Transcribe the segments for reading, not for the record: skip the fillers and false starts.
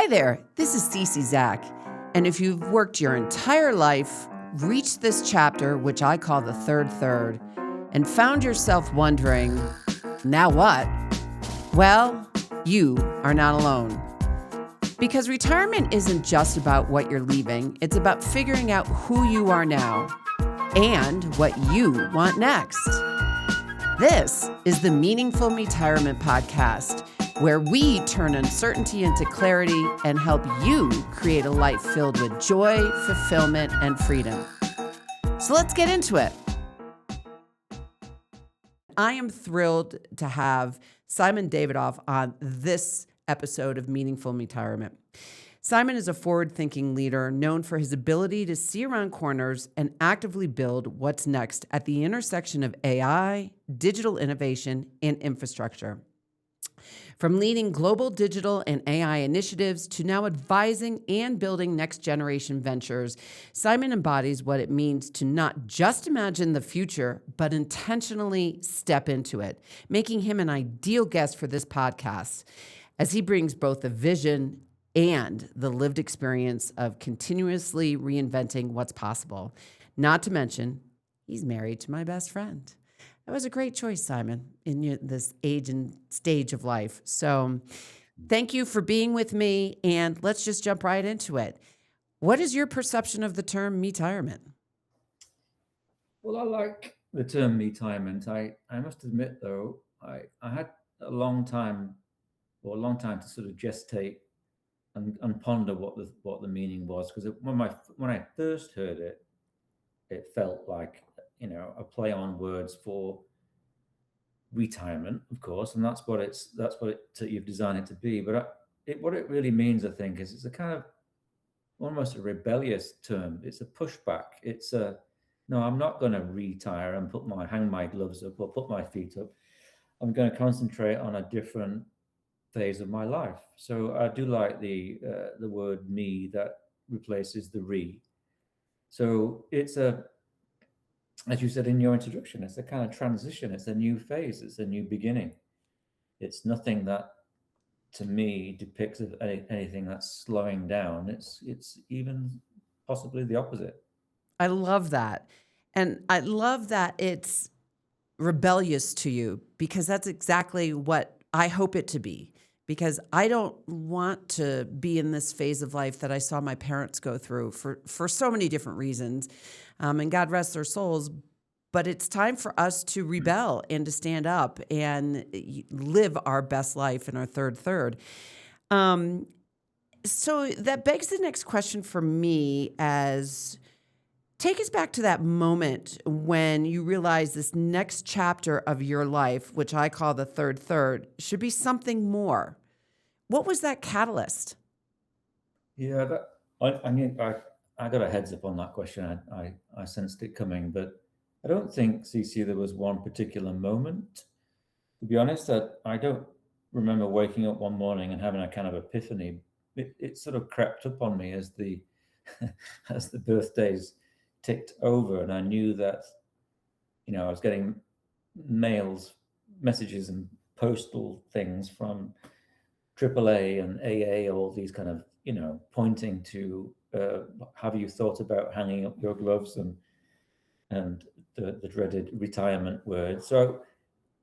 Hi there, this is Cece Zach, and if you've worked your entire life, reached this chapter, which I call the third third, and found yourself wondering, now what? Well, you are not alone. Because retirement isn't just about what you're leaving, it's about figuring out who you are now and what you want next. This is the Meaningful MEtirement podcast, where we turn uncertainty into clarity and help you create a life filled with joy, fulfillment, and freedom. So let's get into it. I am thrilled to have Simon Davidoff on this episode of Meaningful MEtirement. Simon is a forward-thinking leader known for his ability to see around corners and actively build what's next at the intersection of AI, digital innovation, and infrastructure. From leading global digital and AI initiatives to now advising and building next-generation ventures, Simon embodies what it means to not just imagine the future, but intentionally step into it, making him an ideal guest for this podcast, as he brings both the vision and the lived experience of continuously reinventing what's possible. Not to mention, he's married to my best friend. That was a great choice, Simon, in this age and stage of life. So thank you for being with me, and let's just jump right into it. What is your perception of the term MEtirement? Well, I like the term MEtirement. I must admit, though, I had a long time to sort of gestate and ponder what the meaning was, because when I first heard it, it felt like, a play on words for retirement, of course, and that's what you've designed it to be. But what it really means, I think, is it's a kind of almost a rebellious term. It's a pushback. It's a no, I'm not going to retire and hang my gloves up or put my feet up. I'm going to concentrate on a different phase of my life. So I do like the word "me" that replaces the "re." So it's as you said in your introduction, it's a kind of transition. It's a new phase. It's a new beginning. It's nothing that, to me, depicts of anything that's slowing down. It's even possibly the opposite. I love that. And I love that it's rebellious to you, because that's exactly what I hope it to be. Because I don't want to be in this phase of life that I saw my parents go through for so many different reasons. And God rest their souls. But it's time for us to rebel and to stand up and live our best life in our third third. So that begs the next question for me, as take us back to that moment when you realized this next chapter of your life, which I call the third third, should be something more. What was that catalyst? Yeah, I got a heads up on that question. I sensed it coming, but I don't think, CC, there was one particular moment. To be honest, I don't remember waking up one morning and having a kind of epiphany. It sort of crept up on me as the as the birthdays ticked over, and I knew that I was getting messages and postal things from AAA and AA, all these kind of pointing to have you thought about hanging up your gloves and the dreaded retirement word. So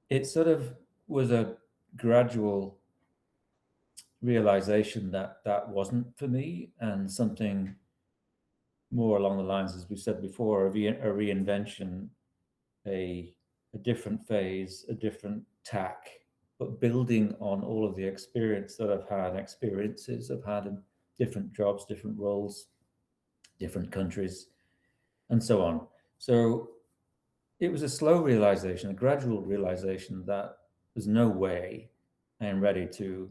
it sort of was a gradual realization that wasn't for me, and something more along the lines, as we said before, a reinvention, a different phase, a different tack, but building on all of the experiences I've had in different jobs, different roles, different countries, and so on. So it was a slow realization, a gradual realization that there's no way I am ready to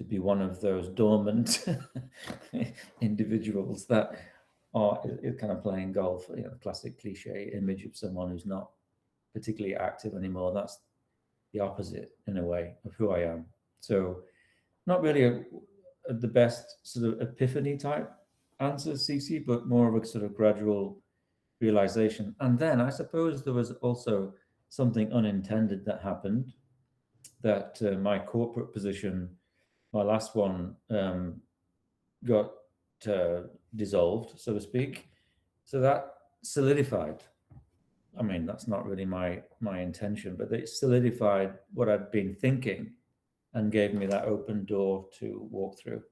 be one of those dormant individuals that are kind of playing golf, classic cliche image of someone who's not particularly active anymore. That's the opposite, in a way, of who I am. So not really the best sort of epiphany type answer, CC, but more of a sort of gradual realization. And then I suppose there was also something unintended that happened, that my corporate position, my last one, got dissolved, so to speak. So that solidified. I mean, that's not really my intention, but it solidified what I'd been thinking and gave me that open door to walk through.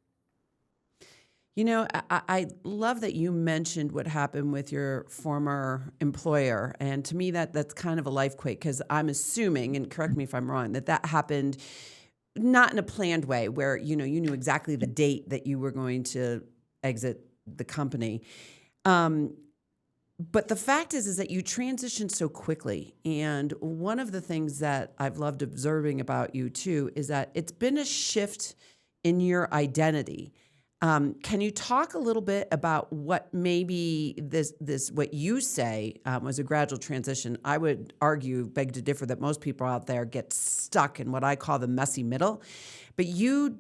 You know, I love that you mentioned what happened with your former employer, and to me that's kind of a life quake because I'm assuming, and correct me if I'm wrong, that happened not in a planned way where you knew exactly the date that you were going to exit the company. Um, but the fact is that you transitioned so quickly, and one of the things that I've loved observing about you too is that it's been a shift in your identity. Can you talk a little bit about what maybe this what you say was a gradual transition? I would argue, beg to differ, that most people out there get stuck in what I call the messy middle. But you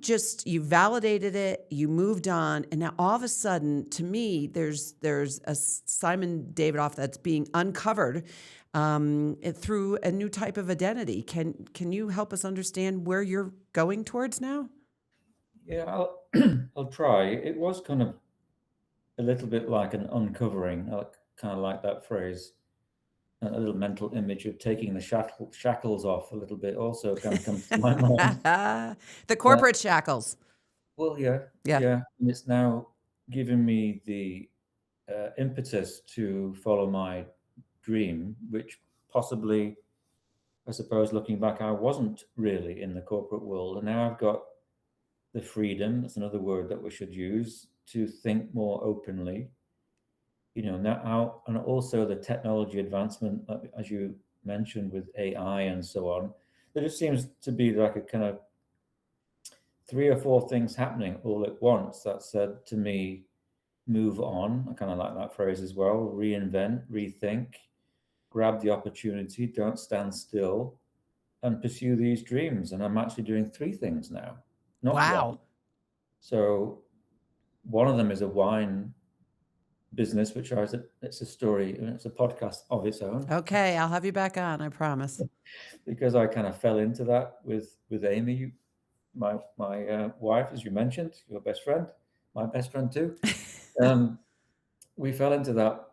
validated it, you moved on, and now all of a sudden, to me, there's a Simon Davidoff that's being uncovered through a new type of identity. Can you help us understand where you're going towards now? Yeah, I'll I'll try. It was kind of a little bit like an uncovering. I kind of like that phrase. A little mental image of taking the shackles off a little bit also kind of comes to my mind. The That, corporate shackles. well, yeah, Yeah. yeah, and it's now given me the impetus to follow my dream, which possibly, I suppose, looking back, I wasn't really in the corporate world, and now I've got the freedom. That's another word that we should use to think more openly. Now, and also the technology advancement, as you mentioned, with AI and so on. There just seems to be like a kind of three or four things happening all at once that said to me, move on. I kind of like that phrase as well. Reinvent, rethink, grab the opportunity, don't stand still, and pursue these dreams. And I'm actually doing three things now, not one. Wow. So one of them is a wine business, which it's a story and it's a podcast of its own, Okay, I'll have you back on, I promise. because I kind of fell into that with Amy, my wife, as you mentioned, your best friend, my best friend too. Um, we fell into that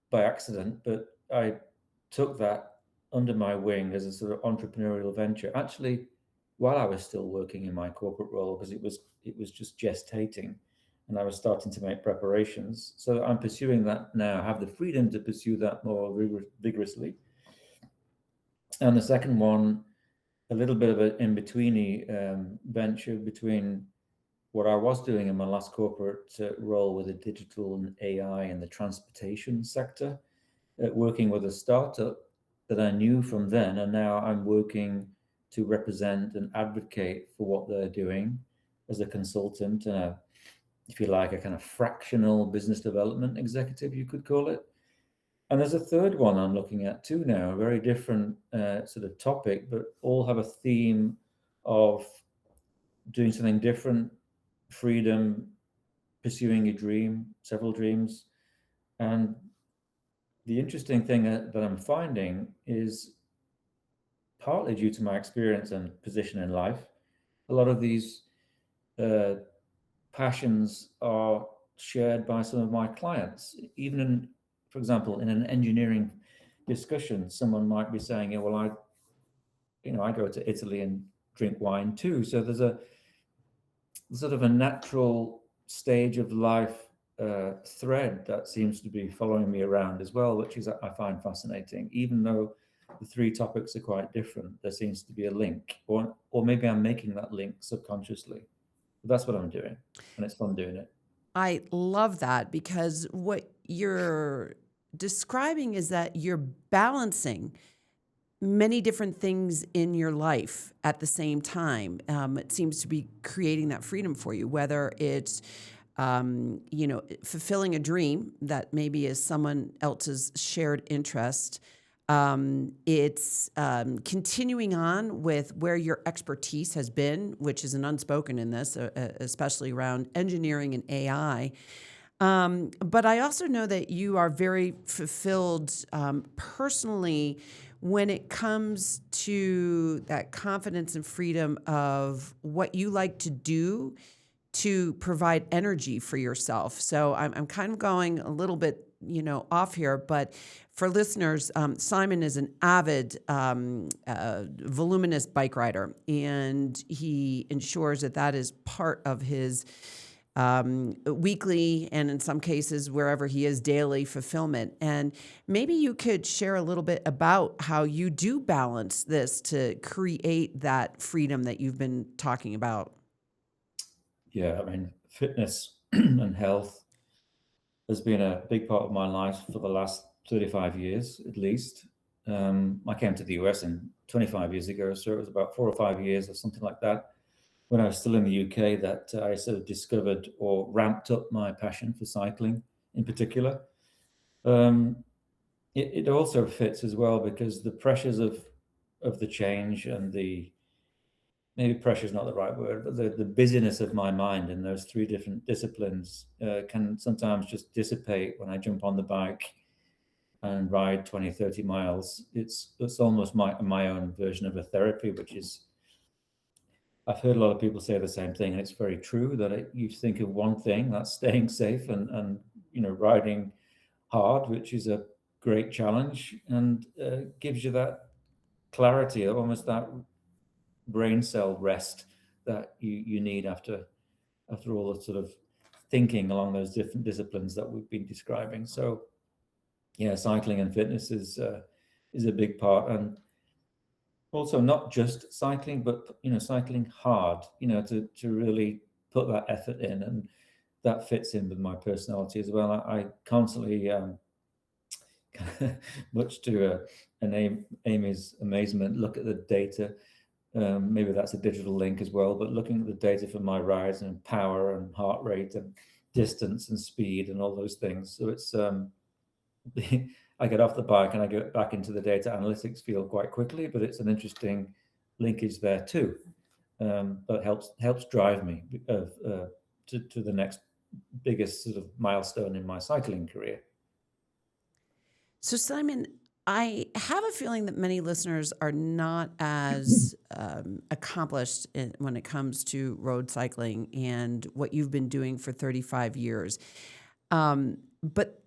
by accident, but I took that under my wing as a sort of entrepreneurial venture. Actually, while I was still working in my corporate role, because it was just gestating, and I was starting to make preparations. So I'm pursuing that now. I have the freedom to pursue that more vigorously. And the second one, a little bit of an in-betweeny venture between what I was doing in my last corporate role with the digital and AI in the transportation sector, working with a startup that I knew from then, and now I'm working to represent and advocate for what they're doing as a consultant and if you like, a kind of fractional business development executive, you could call it. And there's a third one I'm looking at too now, a very different sort of topic, but all have a theme of doing something different, freedom, pursuing a dream, several dreams. And the interesting thing that I'm finding is partly due to my experience and position in life, a lot of these uh, passions are shared by some of my clients. Even in, for example, in an engineering discussion, someone might be saying, "Yeah, well, I go to Italy and drink wine too." So there's a sort of a natural stage of life thread that seems to be following me around as well, which is I find fascinating. Even though the three topics are quite different, there seems to be a link, or maybe I'm making that link subconsciously. But that's what I'm doing, and it's fun doing it. I love that because what you're describing is that you're balancing many different things in your life at the same time. It seems to be creating that freedom for you, whether it's fulfilling a dream that maybe is someone else's shared interest. It's continuing on with where your expertise has been, which is an unspoken in this, especially around engineering and AI. But I also know that you are very fulfilled personally when it comes to that confidence and freedom of what you like to do to provide energy for yourself. So I'm kind of going a little bit, off here, but for listeners, Simon is an avid, voluminous bike rider, and he ensures that that is part of his weekly, and in some cases, wherever he is, daily fulfillment. And maybe you could share a little bit about how you do balance this to create that freedom that you've been talking about. Yeah, I mean, fitness and health has been a big part of my life for the last 35 years, at least. I came to the US 25 years ago, so it was about 4 or 5 years or something like that, when I was still in the UK, that I sort of discovered or ramped up my passion for cycling in particular. Um, it also fits as well because the pressures of the change and maybe pressure is not the right word, but the busyness of my mind in those three different disciplines can sometimes just dissipate when I jump on the bike and ride 20, 30 miles. It's almost my own version of a therapy, which is, I've heard a lot of people say the same thing, and it's very true that you think of one thing, that's staying safe and riding hard, which is a great challenge and gives you that clarity, almost that brain cell rest that you need after all the sort of thinking along those different disciplines that we've been describing. So yeah, cycling and fitness is a big part, and also not just cycling, but cycling hard, to really put that effort in, and that fits in with my personality as well. I constantly, much to Amy's amazement, look at the data. Maybe that's a digital link as well, but looking at the data for my rides and power and heart rate and distance and speed and all those things. So it's I get off the bike and I get back into the data analytics field quite quickly, but it's an interesting linkage there too. But helps drive me to the next biggest sort of milestone in my cycling career. So, Simon, I have a feeling that many listeners are not as accomplished when it comes to road cycling and what you've been doing for 35 years. But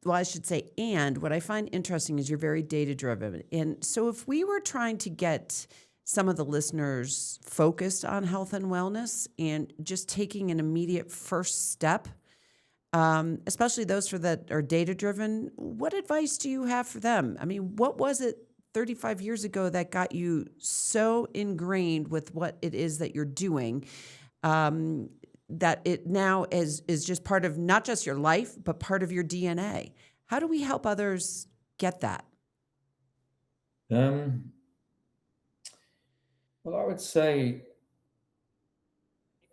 well, I should say, and what I find interesting is you're very data driven. And so if we were trying to get some of the listeners focused on health and wellness and just taking an immediate first step, especially those that are data driven, what advice do you have for them? I mean, what was it 35 years ago that got you so ingrained with what it is that you're doing? That it now is just part of not just your life, but part of your DNA. How do we help others get that? Well, I would say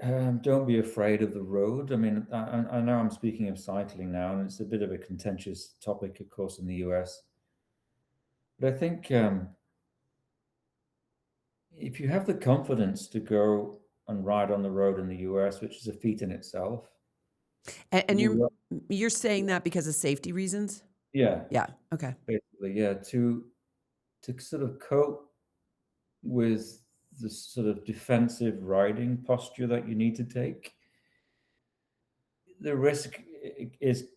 don't be afraid of the road. I mean, I know I'm speaking of cycling now, and it's a bit of a contentious topic, of course, in the US. But I think if you have the confidence to go and ride on the road in the US, which is a feat in itself, And you, you're saying that because of safety reasons? yeah, Yeah. Okay. basically, yeah, to sort of cope with the sort of defensive riding posture that you need to take, the risk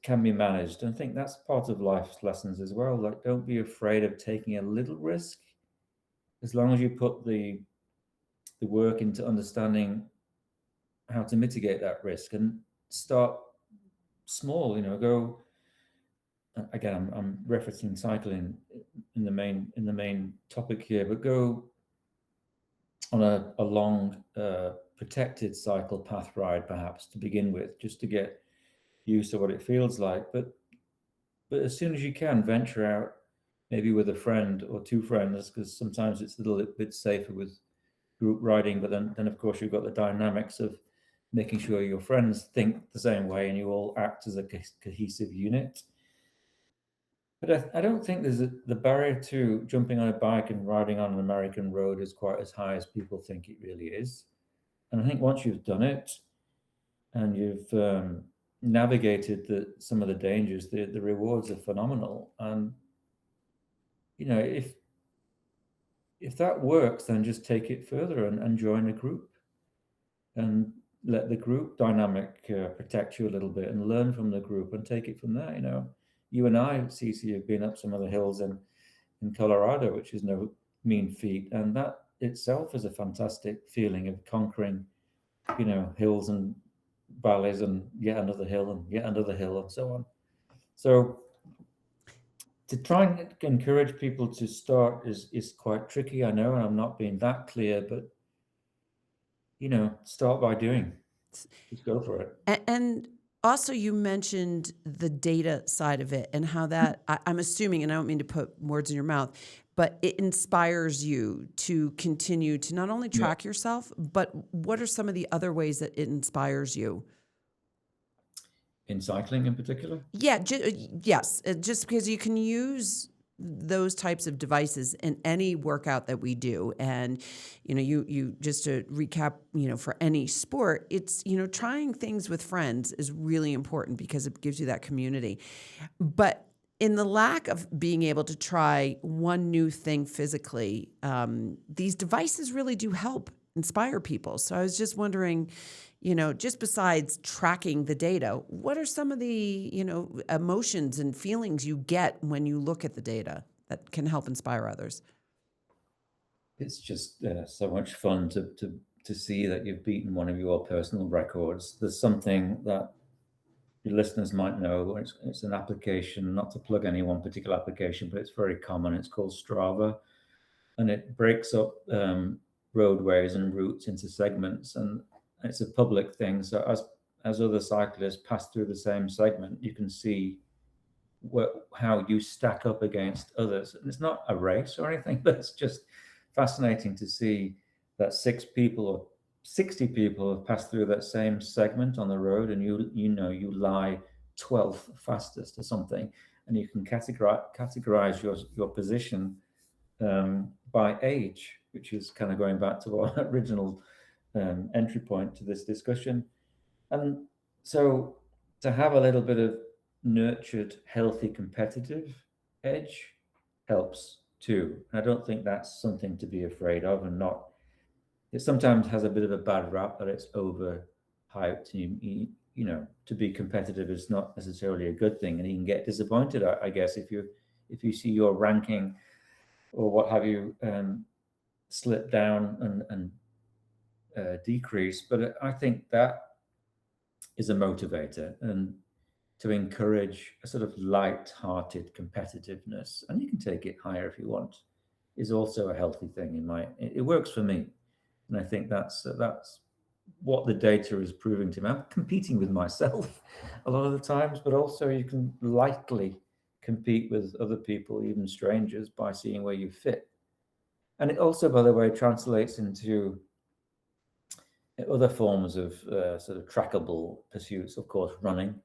can be managed. And I think that's part of life's lessons as well. Like, don't be afraid of taking a little risk, as long as you put the work into understanding how to mitigate that risk and start small. Go again. I'm referencing cycling in the main topic here, but go on a long protected cycle path ride, perhaps to begin with, just to get used to what it feels like. But as soon as you can, venture out, maybe with a friend or two friends, because sometimes it's a little bit safer with group riding. But then of course you've got the dynamics of making sure your friends think the same way and you all act as a cohesive unit. But I don't think the barrier to jumping on a bike and riding on an American road is quite as high as people think it really is. And I think once you've done it and you've navigated some of the dangers, the rewards are phenomenal. And if that works, then just take it further and join a group. And let the group dynamic protect you a little bit and learn from the group and take it from there. You and I, Cece, have been up some of the hills in Colorado, which is no mean feat, and that itself is a fantastic feeling of conquering, hills and valleys and yet another hill and yet another hill and so on. So to try and encourage people to start is quite tricky, I know, and I'm not being that clear, but start by doing. Just go for it. And also, you mentioned the data side of it and how that, I'm assuming, and I don't mean to put words in your mouth, but it inspires you to continue to not only Yeah. track yourself, but what are some of the other ways that it inspires you? In cycling in particular? Yeah, yes, just because you can use those types of devices in any workout that we do. And, you just to recap, for any sport, it's, trying things with friends is really important because it gives you that community. But in the lack of being able to try one new thing physically, these devices really do help inspire people. So I was just wondering, just besides tracking the data, what are some of the, emotions and feelings you get when you look at the data that can help inspire others? It's just so much fun to see that you've beaten one of your personal records. There's something that your listeners might know. It's an application, not to plug any one particular application, but it's very common. It's called Strava, and it breaks up roadways and routes into segments, and it's a public thing. So as other cyclists pass through the same segment, you can see how you stack up against others. And it's not a race or anything, but it's just fascinating to see that 6 people or 60 people have passed through that same segment on the road, and you lie 12th fastest or something, and you can categorize your position by age, which is kind of going back to our original entry point to this discussion. And so to have a little bit of nurtured, healthy, competitive edge helps too. I don't think that's something to be afraid of, and not. It sometimes has a bit of a bad rap that it's overhyped. To be competitive is not necessarily a good thing, and you can get disappointed, I guess, if you see your ranking or what have you slip down and decrease. But I think that is a motivator, and to encourage a sort of light-hearted competitiveness, and you can take it higher if you want, is also a healthy thing. It works for me, and I think that's what the data is proving to me. I'm competing with myself a lot of the times, but also you can lightly compete with other people, even strangers, by seeing where you fit. And it also, by the way, translates into other forms of sort of trackable pursuits, of course, running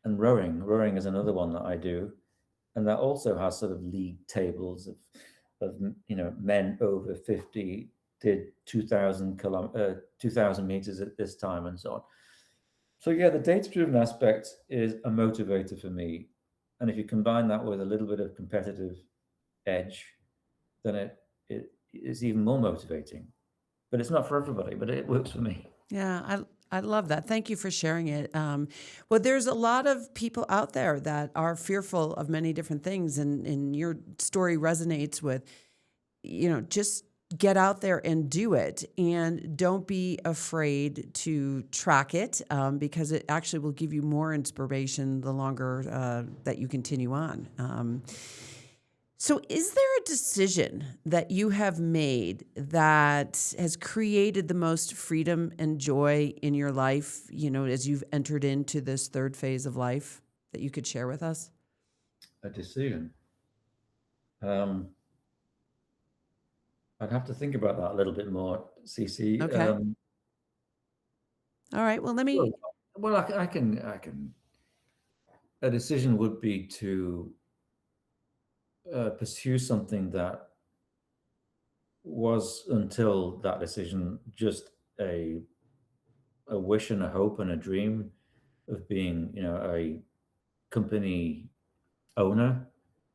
and rowing. Rowing is another one that I do, and that also has sort of league tables of men over 50 did 2,000 meters at this time and so on. So yeah, the data-driven aspect is a motivator for me, and if you combine that with a little bit of competitive edge, then it is even more motivating. But it's not for everybody, but it works for me. Yeah, I love that. Thank you for sharing it. Well, there's a lot of people out there that are fearful of many different things, and your story resonates with, just get out there and do it, and don't be afraid to track it, because it actually will give you more inspiration the longer that you continue on. So is there a decision that you have made that has created the most freedom and joy in your life, as you've entered into this third phase of life, that you could share with us? A decision. I'd have to think about that a little bit more, Cece. Okay. All right. Well, let me. Well, I can. A decision would be to pursue something that was, until that decision, just a wish and a hope and a dream of being, a company owner.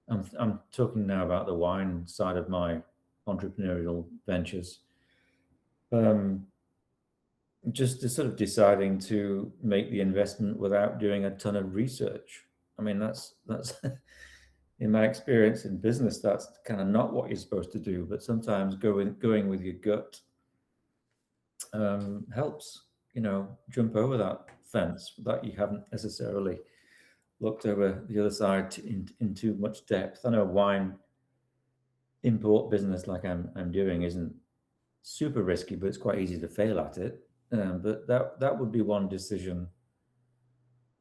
I'm talking now about the wine side of my entrepreneurial ventures. just sort of deciding to make the investment without doing a ton of research. I mean, that's in my experience in business, that's kind of not what you're supposed to do. But sometimes going with your gut helps. You know, jump over that fence that you haven't necessarily looked over the other side in too much depth. I know wine import business like I'm doing isn't super risky, but it's quite easy to fail at it. But that would be one decision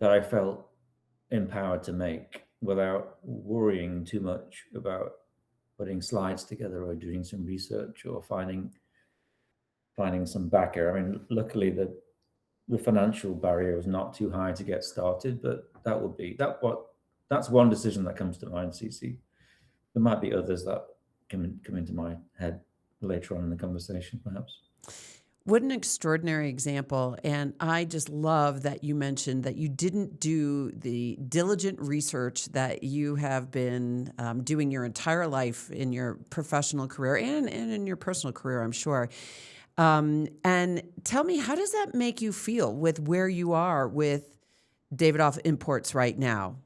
that I felt empowered to make without worrying too much about putting slides together or doing some research or finding some backer. I mean, luckily the financial barrier was not too high to get started, but that's one decision that comes to mind, CC. There might be others that come into my head later on in the conversation, perhaps. What an extraordinary example. And I just love that you mentioned that you didn't do the diligent research that you have been doing your entire life in your professional career and in your personal career, I'm sure. And tell me, how does that make you feel with where you are with Davidoff Imports right now?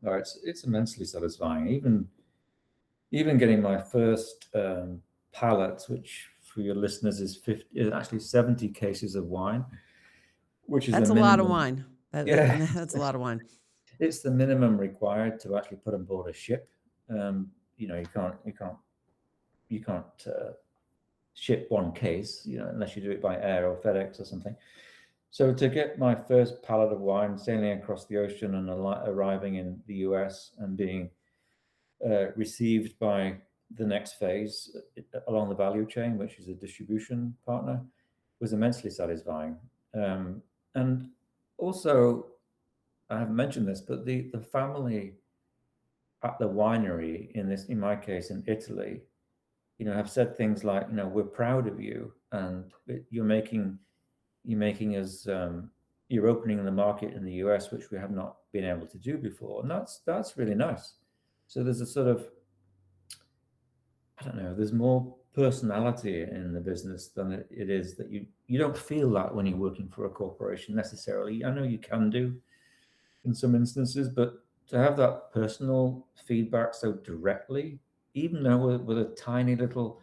Oh, it's immensely satisfying. Even getting my first pallet, which for your listeners is 50, is actually 70 cases of wine, which is a That's a lot of minimum. wine. Yeah, That's a lot of wine. it's the minimum required to actually put on board a ship. You know, you can't ship one case, you know, unless you do it by air or FedEx or something. So to get my first pallet of wine sailing across the ocean and arriving in the US and being received by the next phase along the value chain, which is a distribution partner, was immensely satisfying. And also, I haven't mentioned this, but the family at the winery in my case in Italy, you know, have said things like, you know, we're proud of you, and you're making us you're opening the market in the US, which we have not been able to do before, and that's really nice. So there's a sort of, I don't know, there's more personality in the business than it is that you don't feel that when you're working for a corporation necessarily. I know you can do in some instances, but to have that personal feedback so directly, even though with a tiny little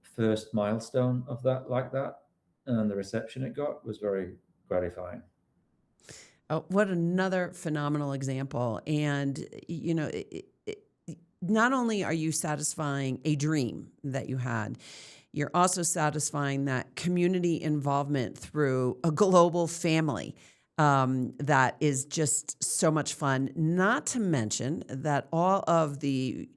first milestone of that like that, and the reception it got was very gratifying. Oh, what another phenomenal example. And, you know, not only are you satisfying a dream that you had, you're also satisfying that community involvement through a global family that is just so much fun. Not to mention that all of the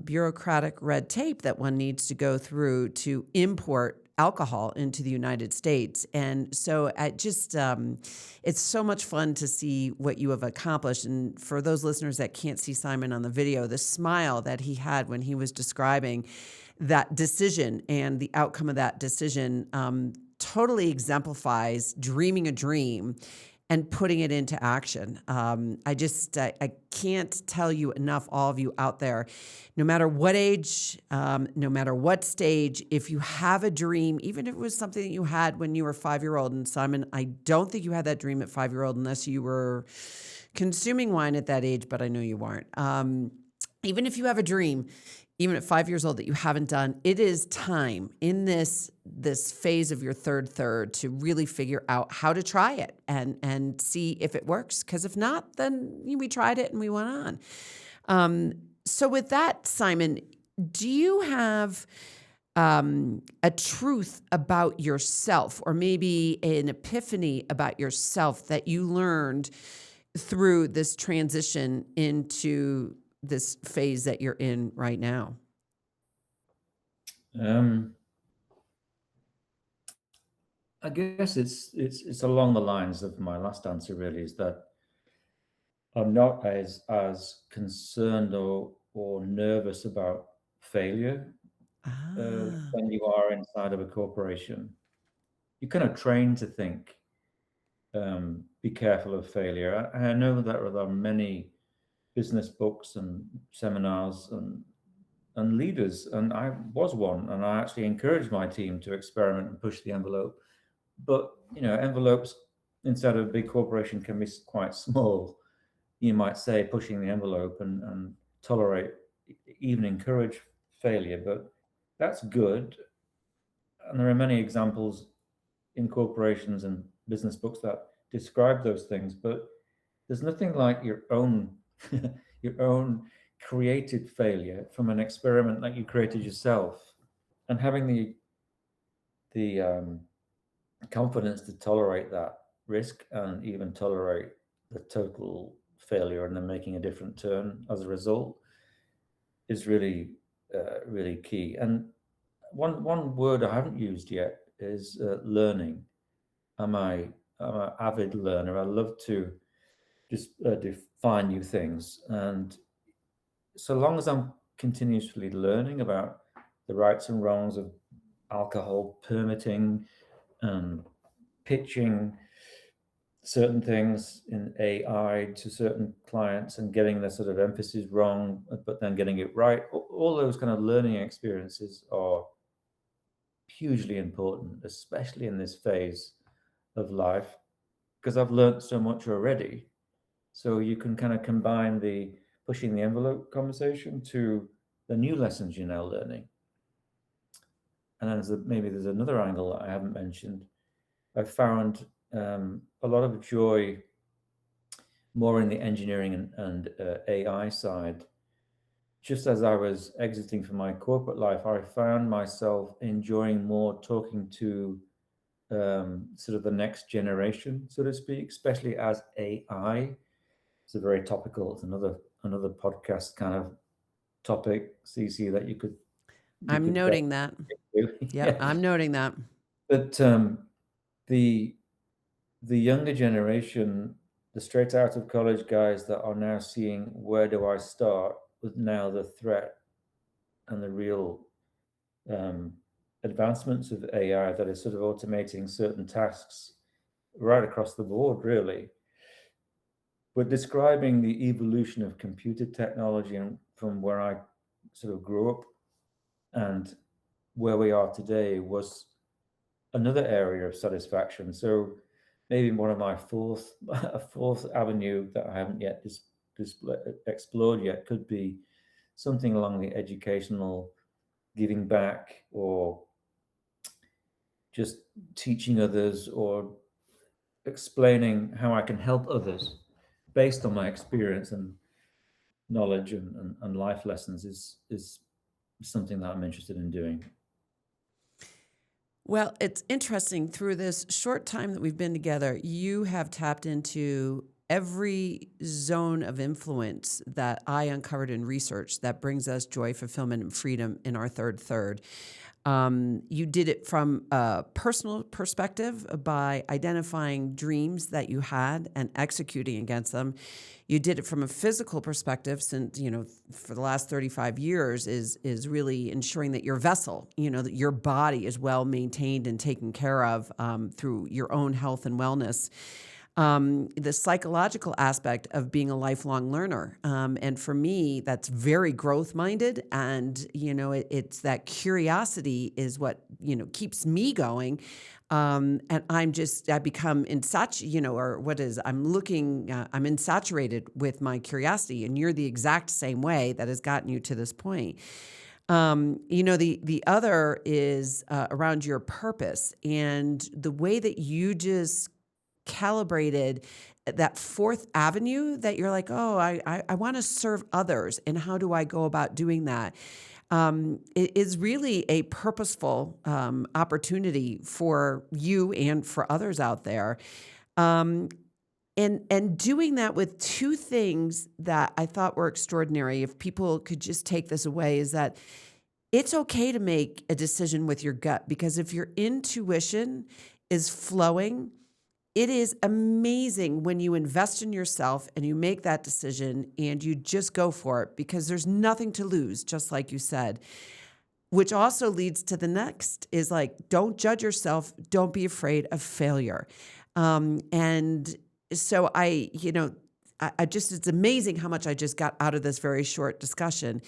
bureaucratic red tape that one needs to go through to import alcohol into the United States. And so it's so much fun to see what you have accomplished. And for those listeners that can't see Simon on the video, the smile that he had when he was describing that decision and the outcome of that decision totally exemplifies dreaming a dream and putting it into action. I can't tell you enough, all of you out there, no matter what age, no matter what stage, if you have a dream, even if it was something that you had when you were 5-year-old, and Simon, I don't think you had that dream at 5-year-old unless you were consuming wine at that age, but I know you weren't. Even if you have a dream, even at 5 years old that you haven't done, it is time in this phase of your third to really figure out how to try it and see if it works. Because if not, then we tried it and we went on. So with that, Simon, do you have a truth about yourself or maybe an epiphany about yourself that you learned through this transition into this phase that you're in right now? Um, I guess it's along the lines of my last answer. Really, is that I'm not as concerned or nervous about failure Ah, when you are inside of a corporation. You kind of train to think, be careful of failure. I know that there are many business books and seminars and leaders, and I was one, and I actually encouraged my team to experiment and push the envelope But envelopes inside of a big corporation can be quite small. You might say pushing the envelope and tolerate, even encourage failure, but that's good. And there are many examples in corporations and business books that describe those things, but there's nothing like your own your own created failure from an experiment that you created yourself, and having the confidence to tolerate that risk and even tolerate the total failure and then making a different turn as a result is really really key. And one word I haven't used yet is learning. I'm an avid learner. I love to just define new things, and so long as I'm continuously learning about the rights and wrongs of alcohol permitting and pitching certain things in AI to certain clients and getting the sort of emphasis wrong, but then getting it right, all those kind of learning experiences are hugely important, especially in this phase of life, because I've learned so much already. So you can kind of combine the pushing the envelope conversation to the new lessons you're now learning. And then maybe there's another angle that I haven't mentioned. I found a lot of joy more in the engineering and AI side. Just as I was exiting from my corporate life, I found myself enjoying more talking to sort of the next generation, so to speak, especially as AI. It's a very topical. It's another podcast kind of topic, CC, that you could I'm delve noting that. into. Yep, Yeah, I'm noting that. but the the younger generation, the straight out of college guys that are now seeing where do I start with now the threat and the real um, advancements of AI that is sort of automating certain tasks right across the board, really. But describing the evolution of computer technology and from where I sort of grew up and where we are today was another area of satisfaction. So maybe one of my a fourth avenue that I haven't yet explored yet could be something along the educational, giving back, or just teaching others, or explaining how I can help others based on my experience and knowledge and life lessons is something that I'm interested in doing. Well, it's interesting. Through this short time that we've been together, you have tapped into every zone of influence that I uncovered in research that brings us joy, fulfillment, and freedom in our third third. You did it from a personal perspective by identifying dreams that you had and executing against them. You did it from a physical perspective, since, for the last 35 years is really ensuring that your vessel, that your body is well maintained and taken care of through your own health and wellness. The psychological aspect of being a lifelong learner. And for me, that's very growth minded. And, it's that curiosity is what, keeps me going. And I become I'm insaturated with my curiosity. And you're the exact same way that has gotten you to this point. The other is around your purpose and the way that you just calibrated that fourth avenue that you're like, oh, I want to serve others. And how do I go about doing that? It is really a purposeful opportunity for you and for others out there. And doing that with two things that I thought were extraordinary, if people could just take this away, is that it's okay to make a decision with your gut, because if your intuition is flowing, it is amazing when you invest in yourself and you make that decision and you just go for it, because there's nothing to lose, just like you said, which also leads to the next is like, don't judge yourself. Don't be afraid of failure. And so it's amazing how much I just got out of this very short discussion.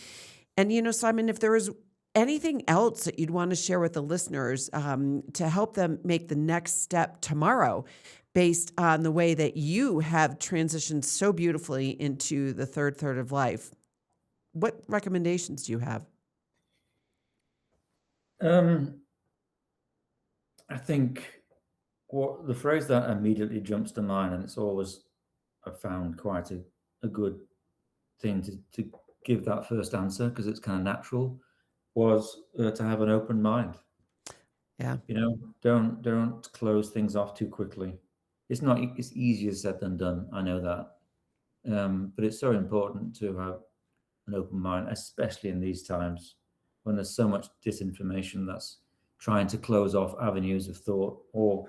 And, Simon, if there was anything else that you'd want to share with the listeners to help them make the next step tomorrow based on the way that you have transitioned so beautifully into the third of life? What recommendations do you have? Um, I think what the phrase that immediately jumps to mind, and it's always I've found quite a good thing to give that first answer because it's kind of natural, was to have an open mind. Yeah. You know, don't close things off too quickly. It's not. It's easier said than done. I know that, but it's so important to have an open mind, especially in these times when there's so much disinformation that's trying to close off avenues of thought, or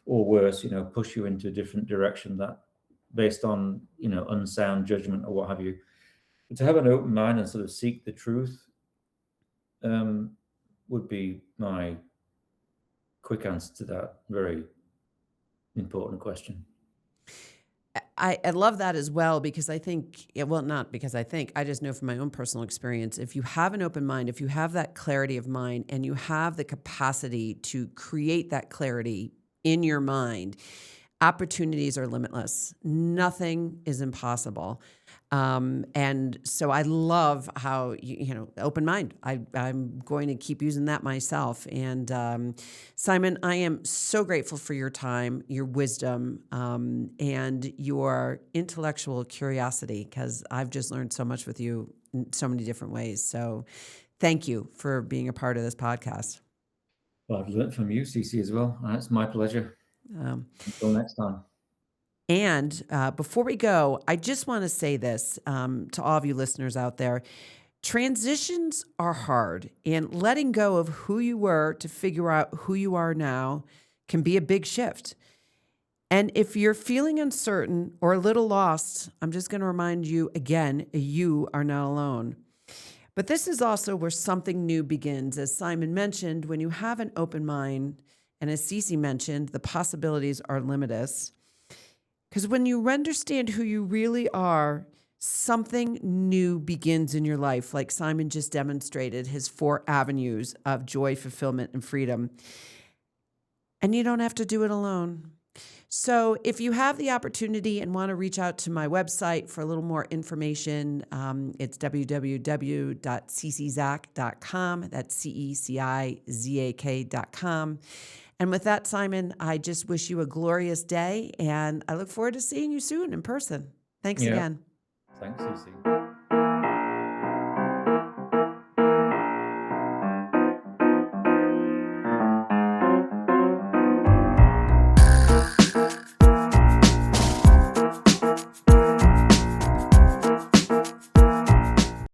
worse, push you into a different direction that based on unsound judgment or what have you. But to have an open mind and sort of seek the truth um, would be my quick answer to that very important question. I love that as well because I think, yeah, well, not because I think, I just know from my own personal experience, if you have an open mind, if you have that clarity of mind and you have the capacity to create that clarity in your mind, opportunities are limitless. Nothing is impossible. And so I love how, open mind. I'm going to keep using that myself. And Simon, I am so grateful for your time, your wisdom, and your intellectual curiosity, because I've just learned so much with you in so many different ways. So thank you for being a part of this podcast. Well, I've learned from you, CC, as well. It's my pleasure. Um, Until next time. And before we go, I just want to say this to all of you listeners out there. Transitions are hard, and letting go of who you were to figure out who you are now can be a big shift. And if you're feeling uncertain or a little lost, I'm just going to remind you again, you are not alone. But this is also where something new begins. As Simon mentioned, when you have an open mind, and as Cece mentioned, the possibilities are limitless. Because when you understand who you really are, something new begins in your life, like Simon just demonstrated his 4 avenues of joy, fulfillment, and freedom. And you don't have to do it alone. So if you have the opportunity and want to reach out to my website for a little more information, it's www.cczack.com. That's CECIZAK.com. And with that, Simon, I just wish you a glorious day, and I look forward to seeing you soon in person. Thanks Yeah. again. Thanks, CC.